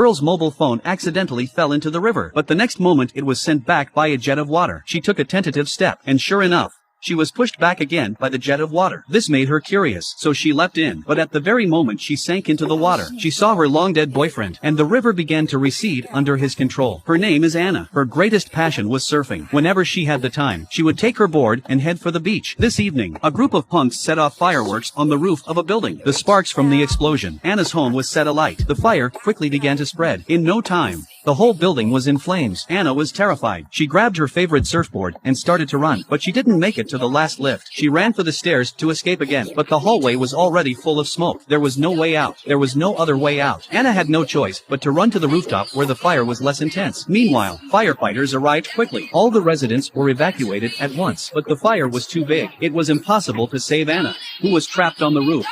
Girl's mobile phone accidentally fell into the river, but the next moment it was sent back by a jet of water. She took a tentative step, and sure enough, she was pushed back again by the jet of water. This made her curious, so she leapt in. But at the very moment she sank into the water, she saw her long-dead boyfriend, and the river began to recede under his control. Her name is Anna. Her greatest passion was surfing. Whenever she had the time, she would take her board and head for the beach. This evening, a group of punks set off fireworks on the roof of a building. The sparks from the explosion, Anna's home was set alight. The fire quickly began to spread. In no time, the whole building was in flames. Anna was terrified. She grabbed her favorite surfboard and started to run, but she didn't make it to the last lift. She ran for the stairs to escape again, but the hallway was already full of smoke. There was no way out. There was no other way out. Anna had no choice but to run to the rooftop where the fire was less intense. Meanwhile, firefighters arrived quickly. All the residents were evacuated at once, but the fire was too big. It was impossible to save Anna, who was trapped on the roof.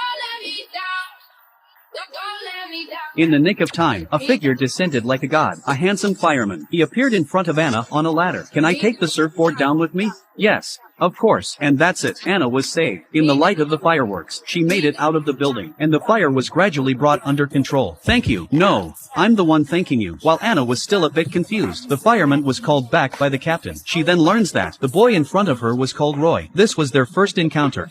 In the nick of time, a figure descended like a god, a handsome fireman. He appeared in front of Anna on a ladder. "Can I take the surfboard down with me?" "Yes, of course." And that's it. Anna was saved. In the light of the fireworks, she made it out of the building, and the fire was gradually brought under control. "Thank you." "No, I'm the one thanking you." While Anna was still a bit confused, the fireman was called back by the captain. She then learns that the boy in front of her was called Roy. This was their first encounter.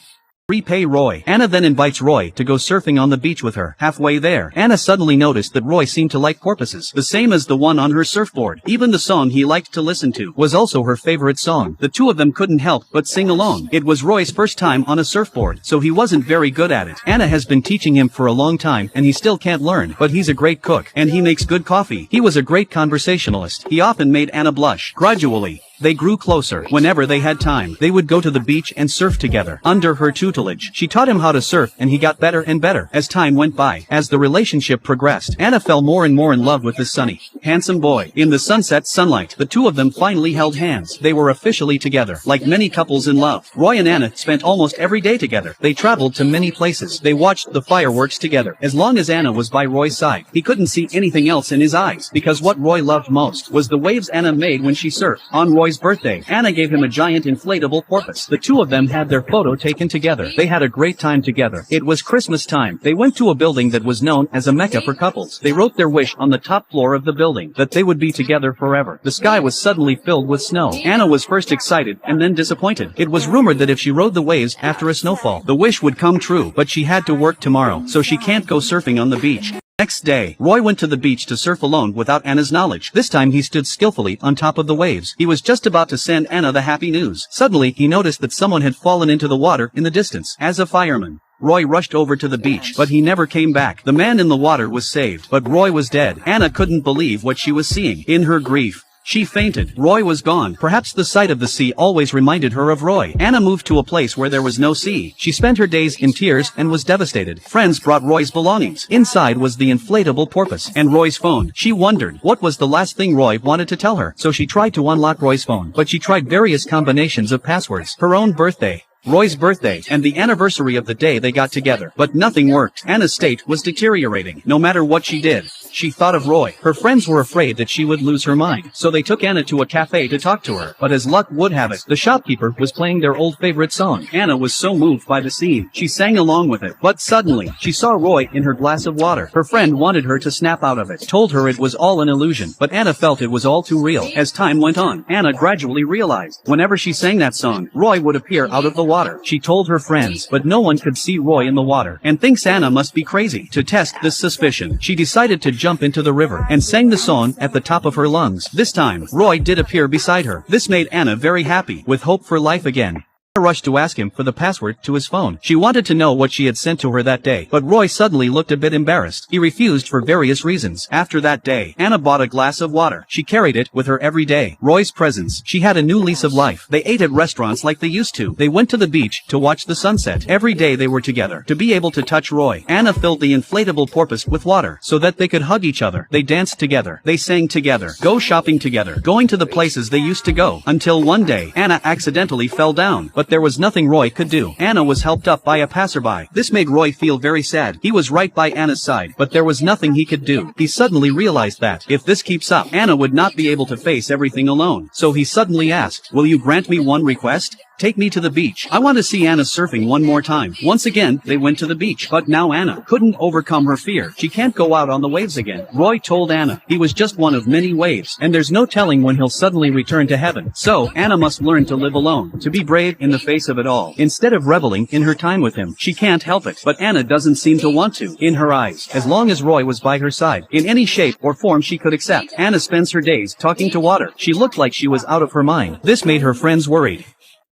Repay Roy. Anna then invites Roy to go surfing on the beach with her. Halfway there, Anna suddenly noticed that Roy seemed to like porpoises, the same as the one on her surfboard. Even the song he liked to listen to was also her favorite song. The two of them couldn't help but sing along. It was Roy's first time on a surfboard, so he wasn't very good at it. Anna has been teaching him for a long time and he still can't learn, but he's a great cook and he makes good coffee. He was a great conversationalist. He often made Anna blush. Gradually, they grew closer. Whenever they had time, they would go to the beach and surf together. Under her tutelage, she taught him how to surf and he got better and better as time went by. As the relationship progressed, Anna fell more and more in love with this sunny, handsome boy. In the sunset sunlight, the two of them finally held hands. They were officially together, like many couples in love. Roy and Anna spent almost every day together. They traveled to many places. They watched the fireworks together. As long as Anna was by Roy's side, he couldn't see anything else in his eyes, because what Roy loved most was the waves Anna made when she surfed. On Roy's birthday, Anna gave him a giant inflatable porpoise. The two of them had their photo taken together. They had a great time together. It was Christmas time. They went to a building that was known as a mecca for couples. They wrote their wish on the top floor of the building, that they would be together forever. The sky was suddenly filled with snow. Anna was first excited and then disappointed. It was rumored that if she rode the waves after a snowfall, the wish would come true, but she had to work tomorrow, so she can't go surfing on the beach. Next day, Roy went to the beach to surf alone without Anna's knowledge. This time he stood skillfully on top of the waves. He was just about to send Anna the happy news. Suddenly, he noticed that someone had fallen into the water in the distance. As a fireman, Roy rushed over to the beach, but he never came back. The man in the water was saved, but Roy was dead. Anna couldn't believe what she was seeing. In her grief, she fainted. Roy was gone. Perhaps the sight of the sea always reminded her of Roy. Anna moved to a place where there was no sea. She spent her days in tears and was devastated. Friends brought Roy's belongings. Inside was the inflatable porpoise and Roy's phone. She wondered what was the last thing Roy wanted to tell her. So she tried to unlock Roy's phone, but she tried various combinations of passwords. Her own birthday, Roy's birthday, and the anniversary of the day they got together. But nothing worked. Anna's state was deteriorating. No matter what she did, she thought of Roy. Her friends were afraid that she would lose her mind, so they took Anna to a cafe to talk to her. But as luck would have it, the shopkeeper was playing their old favorite song. Anna was so moved by the scene, she sang along with it. But suddenly, she saw Roy in her glass of water. Her friend wanted her to snap out of it, told her it was all an illusion, but Anna felt it was all too real. As time went on, Anna gradually realized, whenever she sang that song, Roy would appear out of the water. She told her friends, but no one could see Roy in the water, and thinks Anna must be crazy. To test this suspicion, she decided to jump into the river and sang the song at the top of her lungs. This time, Roy did appear beside her. This made Anna very happy, with hope for life again. Rushed to ask him for the password to his phone. She wanted to know what she had sent to her that day, but Roy suddenly looked a bit embarrassed. He refused for various reasons. After that day, Anna bought a glass of water. She carried it with her every day. Roy's presence. She had a new lease of life. They ate at restaurants like they used to. They went to the beach to watch the sunset. Every day they were together. To be able to touch Roy, Anna filled the inflatable porpoise with water so that they could hug each other. They danced together. They sang together. Go shopping together. Going to the places they used to go. Until one day, Anna accidentally fell down, but there was nothing Roy could do. Anna was helped up by a passerby. This made Roy feel very sad. He was right by Anna's side, but there was nothing he could do. He suddenly realized that, if this keeps up, Anna would not be able to face everything alone. So he suddenly asked, "Will you grant me one request?" Take me to the beach. I want to see Anna surfing one more time. Once again, they went to the beach. But now Anna couldn't overcome her fear. She can't go out on the waves again. Roy told Anna he was just one of many waves, and there's no telling when he'll suddenly return to heaven. So, Anna must learn to live alone, to be brave in the face of it all. Instead of reveling in her time with him, she can't help it. But Anna doesn't seem to want to. In her eyes, as long as Roy was by her side, in any shape or form she could accept, Anna spends her days talking to water. She looked like she was out of her mind. This made her friends worried.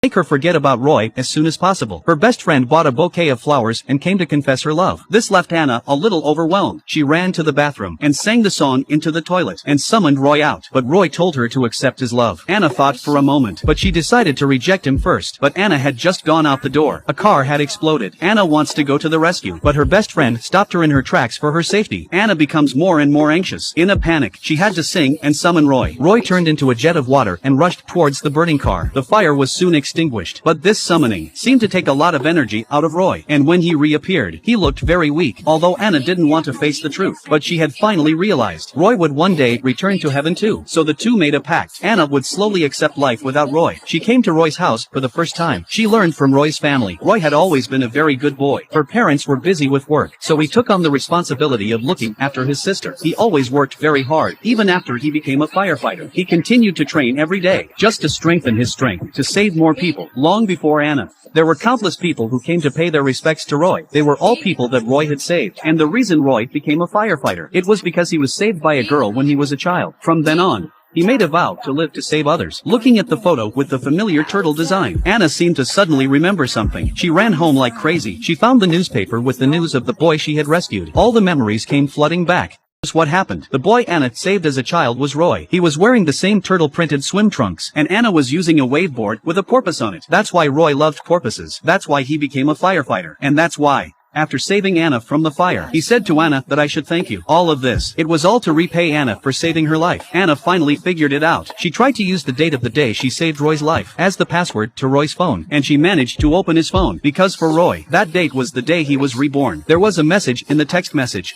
Make her forget about Roy as soon as possible. Her best friend bought a bouquet of flowers and came to confess her love. This left Anna a little overwhelmed. She ran to the bathroom and sang the song into the toilet and summoned Roy out. But Roy told her to accept his love. Anna thought for a moment, but she decided to reject him first. But Anna had just gone out the door. A car had exploded. Anna wants to go to the rescue, but her best friend stopped her in her tracks for her safety. Anna becomes more and more anxious. In a panic, she had to sing and summon Roy. Roy turned into a jet of water and rushed towards the burning car. The fire was soon extinguished, but this summoning seemed to take a lot of energy out of Roy, and when he reappeared, he looked very weak, although Anna didn't want to face the truth. But she had finally realized Roy would one day return to heaven too, so the two made a pact. Anna would slowly accept life without Roy. She came to Roy's house for the first time. She learned from Roy's family. Roy had always been a very good boy. Her parents were busy with work, so he took on the responsibility of looking after his sister. He always worked very hard, even after he became a firefighter. He continued to train every day, just to strengthen his strength, to save more people. Long before Anna, there were countless people who came to pay their respects to Roy. They were all people that Roy had saved. And the reason Roy became a firefighter, it was because he was saved by a girl when he was a child. From then on, he made a vow to live to save others. Looking at the photo with the familiar turtle design, Anna seemed to suddenly remember something. She ran home like crazy. She found the newspaper with the news of the boy she had rescued. All the memories came flooding back. What happened. The boy Anna saved as a child was Roy. He was wearing the same turtle-printed swim trunks, and Anna was using a waveboard with a porpoise on it. That's why Roy loved porpoises. That's why he became a firefighter. And that's why, after saving Anna from the fire, he said to Anna that I should thank you. All of this, it was all to repay Anna for saving her life. Anna finally figured it out. She tried to use the date of the day she saved Roy's life as the password to Roy's phone, and she managed to open his phone, because for Roy, that date was the day he was reborn. There was a message in the text message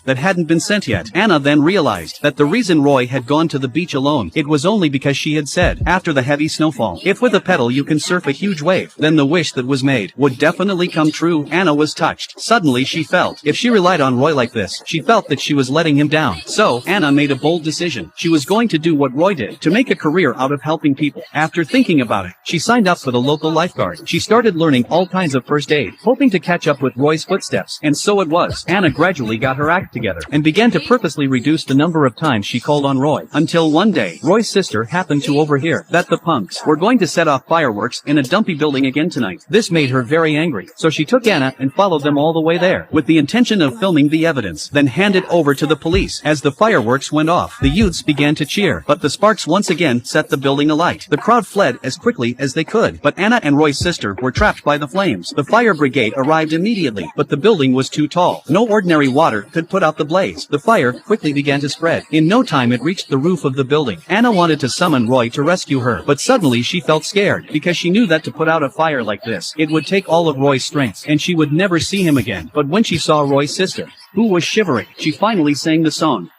that hadn't been sent yet. Anna then realized that the reason Roy had gone to the beach alone, it was only because she had said, after the heavy snowfall, if with a pedal you can surf a huge wave, then the wish that was made would definitely come true. Anna was touched. Suddenly she felt, if she relied on Roy like this, she felt that she was letting him down. So, Anna made a bold decision. She was going to do what Roy did, to make a career out of helping people. After thinking about it, she signed up for the local lifeguard. She started learning all kinds of first aid, hoping to catch up with Roy's footsteps. And so it was. Anna gradually got her act together, and began to purposely reduce the number of times she called on Roy. Until one day, Roy's sister happened to overhear that the punks were going to set off fireworks in a dumpy building again tonight. This made her very angry, so she took Anna and followed them all the way there, with the intention of filming the evidence, then hand it over to the police. As the fireworks went off, the youths began to cheer, but the sparks once again set the building alight. The crowd fled as quickly as they could, but Anna and Roy's sister were trapped by the flames. The fire brigade arrived immediately, but the building was too tall. No ordinary water could put out the blaze. The fire quickly began to spread. In no time it reached the roof of the building. Anna wanted to summon Roy to rescue her, but suddenly she felt scared, because she knew that to put out a fire like this, it would take all of Roy's strength, and she would never see him again. But when she saw Roy's sister, who was shivering, she finally sang the song.